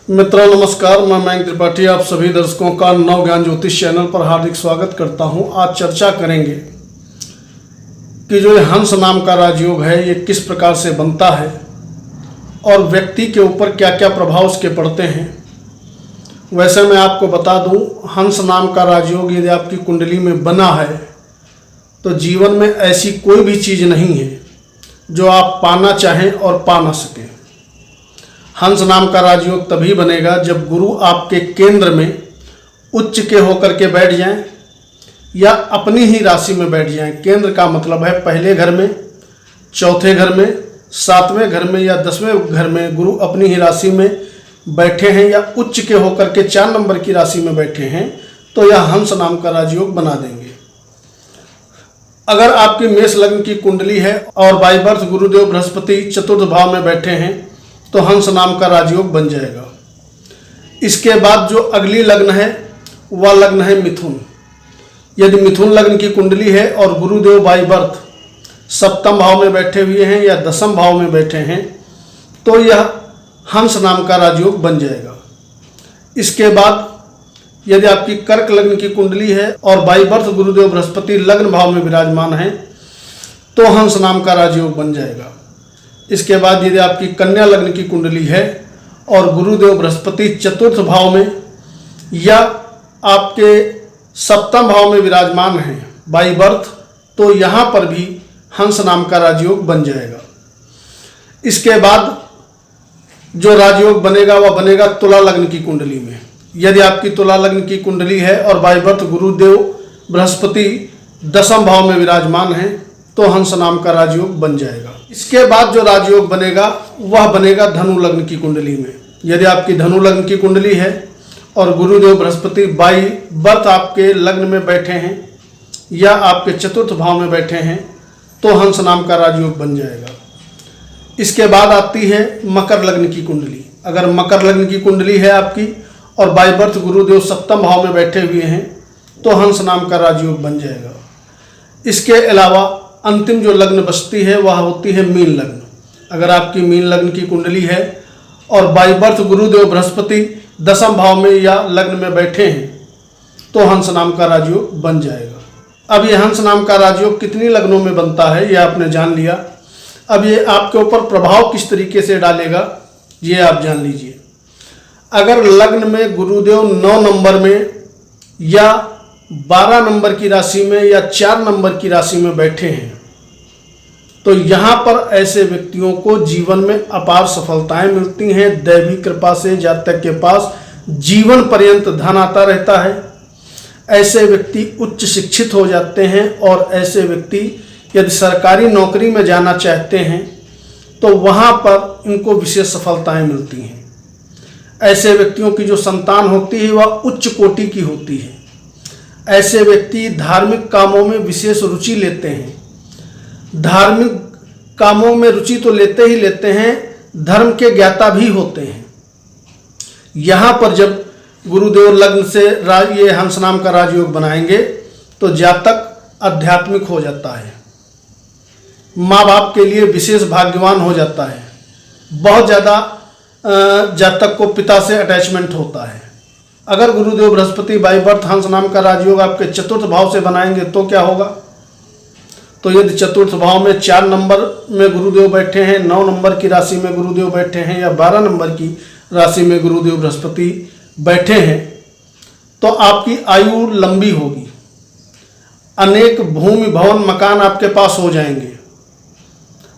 मित्रों नमस्कार, मैं मयंक त्रिपाठी आप सभी दर्शकों का नव ज्ञान ज्योतिष चैनल पर हार्दिक स्वागत करता हूं। आज चर्चा करेंगे कि जो ये हंस नाम का राजयोग है ये किस प्रकार से बनता है और व्यक्ति के ऊपर क्या क्या प्रभाव उसके पड़ते हैं। वैसे मैं आपको बता दूं, हंस नाम का राजयोग यदि आपकी कुंडली में बना है तो जीवन में ऐसी कोई भी चीज़ नहीं है जो आप पाना चाहें और पा ना सकें। हंस नाम का राजयोग तभी बनेगा जब गुरु आपके केंद्र में उच्च के होकर के बैठ जाएं या अपनी ही राशि में बैठ जाएं। केंद्र का मतलब है पहले घर में, चौथे घर में, सातवें घर में या 10वें घर में गुरु अपनी ही राशि में बैठे हैं या उच्च के होकर के 4 नंबर की राशि में बैठे हैं तो यह हंस नाम का राजयोग बना देंगे। अगर आपकी मेष लग्न की कुंडली है और बाई बर्थ गुरुदेव बृहस्पति चतुर्थ भाव में बैठे हैं तो हंस नाम का राजयोग बन जाएगा। इसके बाद जो अगली लग्न है वह लग्न है मिथुन। यदि मिथुन लग्न की कुंडली है और गुरुदेव बाई बर्थ सप्तम भाव में बैठे हुए हैं या दसम भाव में बैठे हैं तो यह हंस नाम का राजयोग बन जाएगा। इसके बाद यदि आपकी कर्क लग्न की कुंडली है और बाई बर्थ गुरुदेव बृहस्पति लग्न भाव में विराजमान है तो हंस नाम का राजयोग बन जाएगा। इसके बाद यदि आपकी कन्या लग्न की कुंडली है और गुरुदेव बृहस्पति चतुर्थ भाव में या आपके सप्तम भाव में विराजमान हैं बाई बर्थ तो यहाँ पर भी हंस नाम का राजयोग बन जाएगा। इसके बाद जो राजयोग बनेगा वह बनेगा तुला लग्न की कुंडली में। यदि आपकी तुला लग्न की कुंडली है और बाई बर्थ गुरुदेव बृहस्पति दसम भाव में विराजमान है तो हंस नाम का राजयोग बन जाएगा। इसके बाद जो राजयोग बनेगा वह बनेगा धनु लग्न की कुंडली में। यदि आपकी धनु लग्न की कुंडली है और गुरुदेव बृहस्पति बाई बर्थ आपके लग्न में बैठे हैं या आपके चतुर्थ भाव में बैठे हैं तो हंस नाम का राजयोग बन जाएगा। इसके बाद आती है मकर लग्न की कुंडली। अगर मकर लग्न की कुंडली है आपकी और बाई बर्थ गुरुदेव सप्तम भाव में बैठे हुए हैं तो हंस नाम का राजयोग बन जाएगा। इसके अलावा अंतिम जो लग्न बचती है वह होती है मीन लग्न। अगर आपकी मीन लग्न की कुंडली है और बाई बर्थ गुरुदेव बृहस्पति दसम भाव में या लग्न में बैठे हैं तो हंस नाम का राजयोग बन जाएगा। अब ये हंस नाम का राजयोग कितनी लग्नों में बनता है ये आपने जान लिया। अब ये आपके ऊपर प्रभाव किस तरीके से डालेगा ये आप जान लीजिए। अगर लग्न में गुरुदेव 9 नंबर में या 12 नंबर की राशि में या 4 नंबर की राशि में बैठे हैं तो यहाँ पर ऐसे व्यक्तियों को जीवन में अपार सफलताएं मिलती हैं। दैवी कृपा से जातक के पास जीवन पर्यंत धन आता रहता है। ऐसे व्यक्ति उच्च शिक्षित हो जाते हैं और ऐसे व्यक्ति यदि सरकारी नौकरी में जाना चाहते हैं तो वहाँ पर इनको विशेष सफलताएं मिलती हैं। ऐसे व्यक्तियों की जो संतान होती है वह उच्च कोटि की होती है। ऐसे व्यक्ति धार्मिक कामों में विशेष रुचि लेते हैं। धार्मिक कामों में रुचि तो लेते ही लेते हैं, धर्म के ज्ञाता भी होते हैं। यहाँ पर जब गुरुदेव लग्न से ये हंस नाम का राजयोग बनाएंगे तो जातक आध्यात्मिक हो जाता है, माँ बाप के लिए विशेष भाग्यवान हो जाता है। बहुत ज़्यादा जातक को पिता से अटैचमेंट होता है। अगर गुरुदेव बृहस्पति बाई बर्थ हंस नाम का राजयोग आपके चतुर्थ भाव से बनाएंगे तो क्या होगा। तो यदि चतुर्थ भाव में 4 नंबर में गुरुदेव बैठे हैं, 9 नंबर की राशि में गुरुदेव बैठे हैं या 12 नंबर की राशि में गुरुदेव बृहस्पति बैठे हैं तो आपकी आयु लंबी होगी। अनेक भूमि भवन मकान आपके पास हो जाएंगे।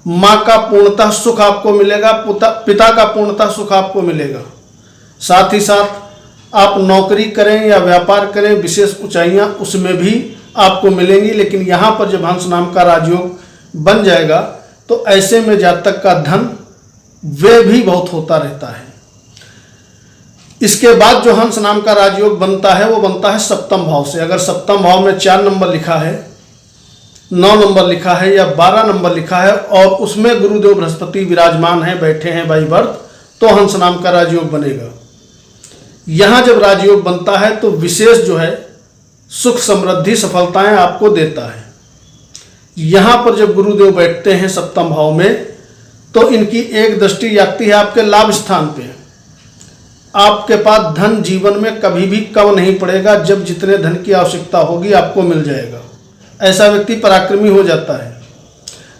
माँ का पूर्णतः सुख आपको मिलेगा, पिता का पूर्णतः सुख आपको मिलेगा। साथ ही साथ आप नौकरी करें या व्यापार करें विशेष ऊंचाइयां उसमें भी आपको मिलेंगी। लेकिन यहाँ पर जब हंस नाम का राजयोग बन जाएगा तो ऐसे में जातक का धन व्यय भी बहुत होता रहता है। इसके बाद जो हंस नाम का राजयोग बनता है वो बनता है सप्तम भाव से। अगर सप्तम भाव में 4 नंबर लिखा है, 9 नंबर लिखा है या 12 नंबर लिखा है और उसमें गुरुदेव बृहस्पति विराजमान है, बैठे हैं बाई बर्थ तो हंस नाम का राजयोग बनेगा। यहाँ जब राजयोग बनता है तो विशेष जो है सुख समृद्धि सफलताएं आपको देता है। यहाँ पर जब गुरुदेव बैठते हैं सप्तम भाव में तो इनकी एक दृष्टि जाती है आपके लाभ स्थान पे। आपके पास धन जीवन में कभी भी कम नहीं पड़ेगा। जब जितने धन की आवश्यकता होगी आपको मिल जाएगा। ऐसा व्यक्ति पराक्रमी हो जाता है।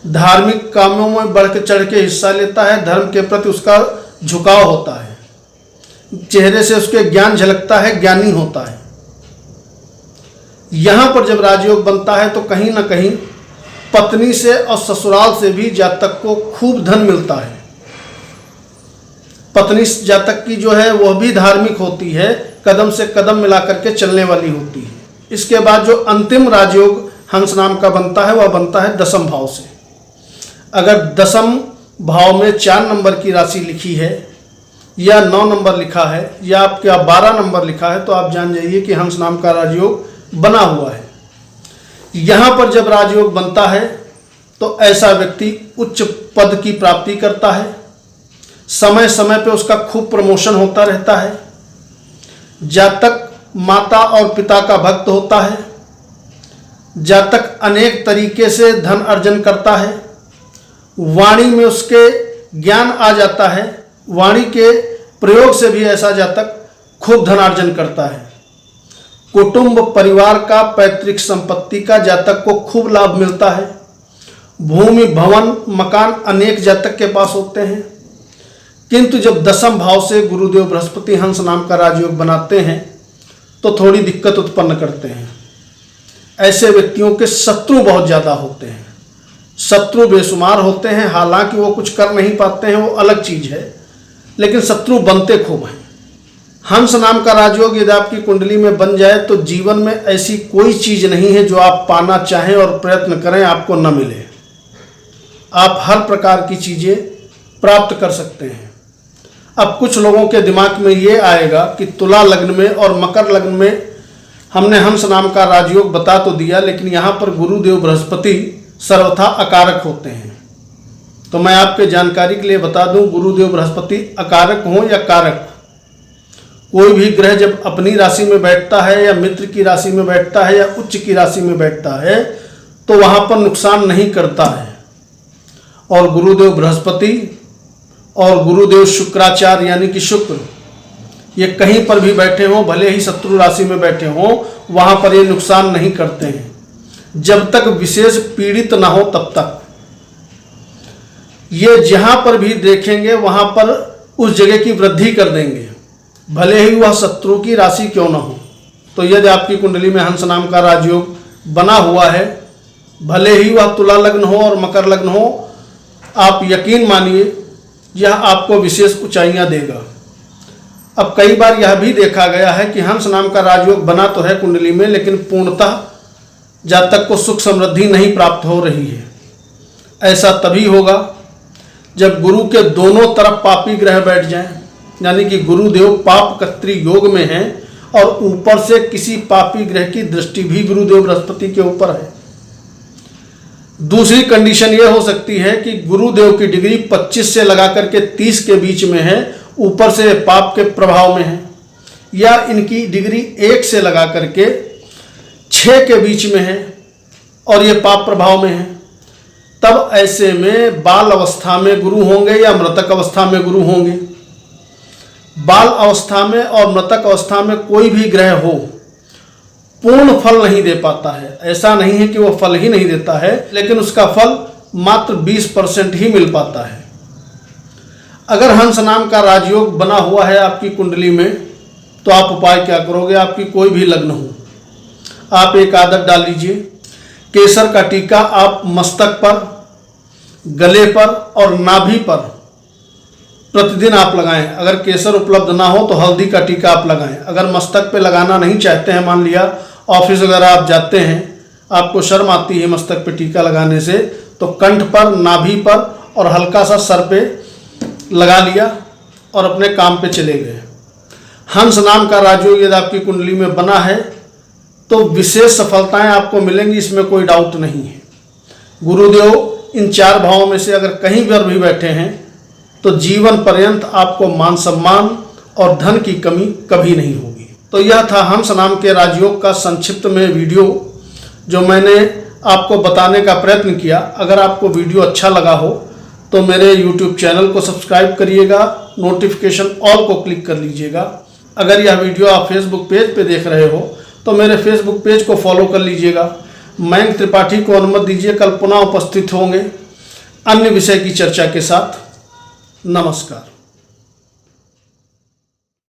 धार्मिक कामों में बढ़ के चढ़ के हिस्सा लेता है। धर्म के प्रति उसका झुकाव होता है। चेहरे से उसके ज्ञान झलकता है, ज्ञानी होता है। यहां पर जब राजयोग बनता है तो कहीं ना कहीं पत्नी से और ससुराल से भी जातक को खूब धन मिलता है। पत्नी जातक की जो है वह भी धार्मिक होती है, कदम से कदम मिला करके चलने वाली होती है। इसके बाद जो अंतिम राजयोग हंस नाम का बनता है वह बनता है दशम भाव से। अगर दशम भाव में 4 नंबर की राशि लिखी है या 9 नंबर लिखा है या आपका 12 नंबर लिखा है तो आप जान जाइए कि हंस नाम का राजयोग बना हुआ है। यहां पर जब राजयोग बनता है तो ऐसा व्यक्ति उच्च पद की प्राप्ति करता है। समय समय पे उसका खूब प्रमोशन होता रहता है। जातक माता और पिता का भक्त होता है। जातक अनेक तरीके से धन अर्जन करता है। वाणी में उसके ज्ञान आ जाता है। वाणी के प्रयोग से भी ऐसा जातक खूब धनार्जन करता है। कुटुंब परिवार का पैतृक संपत्ति का जातक को खूब लाभ मिलता है। भूमि भवन मकान अनेक जातक के पास होते हैं। किंतु जब दशम भाव से गुरुदेव बृहस्पति हंस नाम का राजयोग बनाते हैं तो थोड़ी दिक्कत उत्पन्न करते हैं। ऐसे व्यक्तियों के शत्रु बहुत ज़्यादा होते हैं। शत्रु बेशुमार होते हैं। हालांकि वो कुछ कर नहीं पाते हैं, वो अलग चीज़ है, लेकिन शत्रु बनते खूब हैं। हंस नाम का राजयोग यदि आपकी कुंडली में बन जाए तो जीवन में ऐसी कोई चीज़ नहीं है जो आप पाना चाहें और प्रयत्न करें आपको न मिले। आप हर प्रकार की चीज़ें प्राप्त कर सकते हैं। अब कुछ लोगों के दिमाग में ये आएगा कि तुला लग्न में और मकर लग्न में हमने हंस नाम का राजयोग बता तो दिया, लेकिन यहाँ पर गुरुदेव बृहस्पति सर्वथा अकारक होते हैं। तो मैं आपके जानकारी के लिए बता दूं, गुरुदेव बृहस्पति अकारक हो या कारक, कोई भी ग्रह जब अपनी राशि में बैठता है या मित्र की राशि में बैठता है या उच्च की राशि में बैठता है तो वहाँ पर नुकसान नहीं करता है। और गुरुदेव बृहस्पति और गुरुदेव शुक्राचार्य यानी कि शुक्र, ये कहीं पर भी बैठे हों, भले ही शत्रु राशि में बैठे हों, वहाँ पर ये नुकसान नहीं करते हैं जब तक विशेष पीड़ित ना हो तब तक। ये जहाँ पर भी देखेंगे वहाँ पर उस जगह की वृद्धि कर देंगे, भले ही वह शत्रु की राशि क्यों न हो। तो यदि आपकी कुंडली में हंस नाम का राजयोग बना हुआ है, भले ही वह तुला लग्न हो और मकर लग्न हो, आप यकीन मानिए यह आपको विशेष ऊंचाइयां देगा। अब कई बार यह भी देखा गया है कि हंस नाम का राजयोग बना तो है कुंडली में, लेकिन पूर्णतः जातक को सुख समृद्धि नहीं प्राप्त हो रही है। ऐसा तभी होगा जब गुरु के दोनों तरफ पापी ग्रह बैठ जाएं, यानी कि गुरुदेव पाप कत्री योग में हैं और ऊपर से किसी पापी ग्रह की दृष्टि भी गुरुदेव बृहस्पति के ऊपर है। दूसरी कंडीशन यह हो सकती है कि गुरुदेव की डिग्री 25 से लगा करके 30 के बीच में है, ऊपर से पाप के प्रभाव में है, या इनकी डिग्री 1 से लगा करके 6 के बीच में है और ये पाप प्रभाव में है। तब ऐसे में बाल अवस्था में गुरु होंगे या मृतक अवस्था में गुरु होंगे। बाल अवस्था में और मृतक अवस्था में कोई भी ग्रह हो पूर्ण फल नहीं दे पाता है। ऐसा नहीं है कि वो फल ही नहीं देता है, लेकिन उसका फल मात्र 20% ही मिल पाता है। अगर हंस नाम का राजयोग बना हुआ है आपकी कुंडली में तो आप उपाय क्या करोगे। आपकी कोई भी लग्न हो, आप एक आदत डाल लीजिए, केसर का टीका आप मस्तक पर, गले पर और नाभि पर प्रतिदिन आप लगाएं। अगर केसर उपलब्ध ना हो तो हल्दी का टीका आप लगाएं। अगर मस्तक पे लगाना नहीं चाहते हैं, मान लिया ऑफिस वगैरह आप जाते हैं, आपको शर्म आती है मस्तक पे टीका लगाने से, तो कंठ पर, नाभि पर और हल्का सा सर पे लगा लिया और अपने काम पे चले गए। हंस नाम का राजयोग यदि आपकी कुंडली में बना है तो विशेष सफलताएं आपको मिलेंगी, इसमें कोई डाउट नहीं है। गुरुदेव इन 4 भावों में से अगर कहीं पर भी बैठे हैं तो जीवन पर्यंत आपको मान सम्मान और धन की कमी कभी नहीं होगी। तो यह था हंस नाम के राजयोग का संक्षिप्त में वीडियो जो मैंने आपको बताने का प्रयत्न किया। अगर आपको वीडियो अच्छा लगा हो तो मेरे YouTube चैनल को सब्सक्राइब करिएगा, नोटिफिकेशन ऑल को क्लिक कर लीजिएगा। अगर यह वीडियो आप फेसबुक पेज पे देख रहे हो तो मेरे फेसबुक पेज को फॉलो कर लीजिएगा। मयंक त्रिपाठी को अनुमति दीजिए, कल पुनः उपस्थित होंगे अन्य विषय की चर्चा के साथ। नमस्कार।